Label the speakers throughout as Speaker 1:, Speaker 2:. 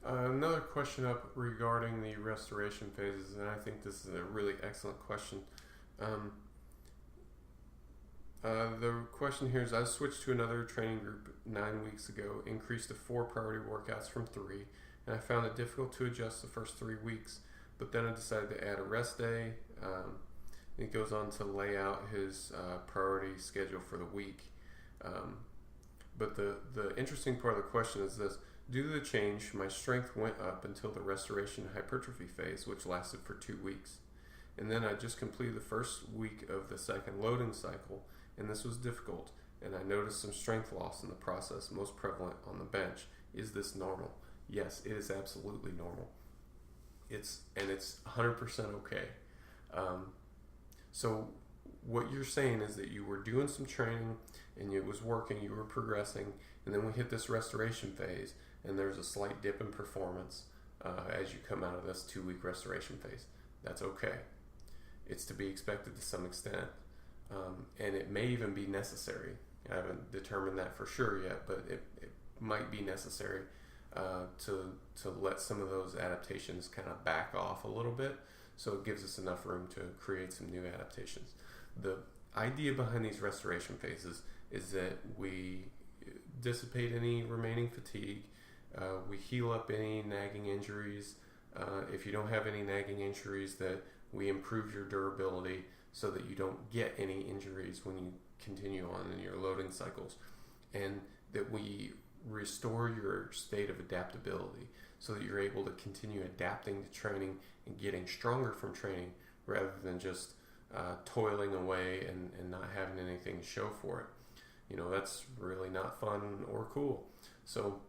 Speaker 1: Another question up regarding the restoration phases, and I think this is a really excellent question. Um, the question here is: I switched to another training group 9 weeks ago, increased to 4 priority workouts from 3, and I found it difficult to adjust the first 3 weeks. But then I decided to add a rest day. He goes on to lay out his priority schedule for the week. But the interesting part of the question is this: due to the change, my strength went up until the restoration hypertrophy phase, which lasted for 2 weeks. And then I just completed the first week of the second loading cycle, and this was difficult. And I noticed some strength loss in the process, most prevalent on the bench. Is this normal? Yes, it is absolutely normal. It's 100% okay. So what you're saying is that you were doing some training and it was working, you were progressing, and then we hit this restoration phase, and there's a slight dip in performance as you come out of this 2-week restoration phase. That's okay. It's to be expected to some extent, and it may even be necessary. I haven't determined that for sure yet, but it might be necessary to let some of those adaptations kind of back off a little bit, so it gives us enough room to create some new adaptations. The idea behind these restoration phases is that we dissipate any remaining fatigue, we heal up any nagging injuries. If you don't have any nagging injuries, that we improve your durability so that you don't get any injuries when you continue on in your loading cycles, and that we restore your state of adaptability so that you're able to continue adapting to training and getting stronger from training rather than just toiling away and not having anything to show for it. That's really not fun or cool. So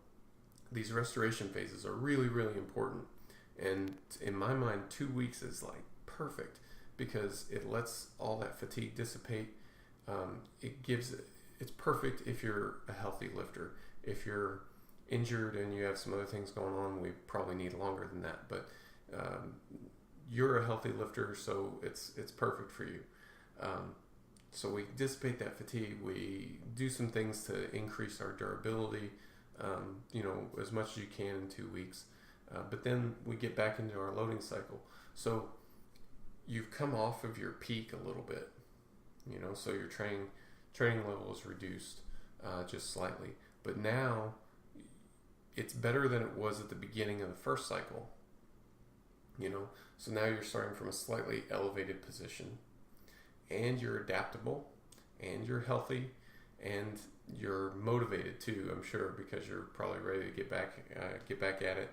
Speaker 1: these restoration phases are really, really important. And in my mind, 2 weeks is like perfect because it lets all that fatigue dissipate. It's perfect if you're a healthy lifter. If you're injured and you have some other things going on, we probably need longer than that. But you're a healthy lifter, so it's perfect for you. So we dissipate that fatigue. We do some things to increase our durability, as much as you can in 2 weeks. But then we get back into our loading cycle. So you've come off of your peak a little bit, so your training level is reduced just slightly. But now it's better than it was at the beginning of the first cycle. So now you're starting from a slightly elevated position, and you're adaptable, and you're healthy, and you're motivated too, I'm sure, because you're probably ready to get back at it.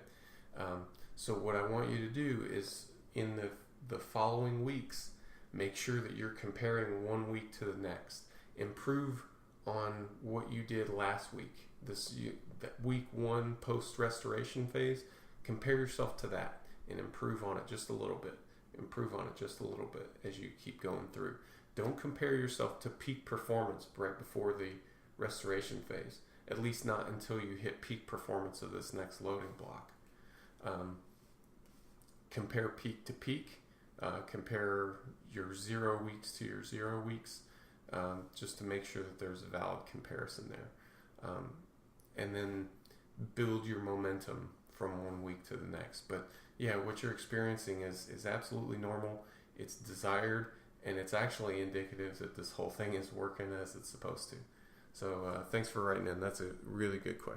Speaker 1: So what I want you to do is in the following weeks, make sure that you're comparing 1 week to the next. Improve on what you did last week. That week 1 post restoration phase, compare yourself to that and improve on it just a little bit. Improve on it just a little bit as you keep going through. Don't compare yourself to peak performance right before the restoration phase, at least not until you hit peak performance of this next loading block. Compare peak to peak. Compare your 0 weeks to your 0 weeks, just to make sure that there's a valid comparison there. And then build your momentum from 1 week to the next. But yeah, what you're experiencing is absolutely normal. It's desired, and it's actually indicative that this whole thing is working as it's supposed to. So thanks for writing in. That's a really good question.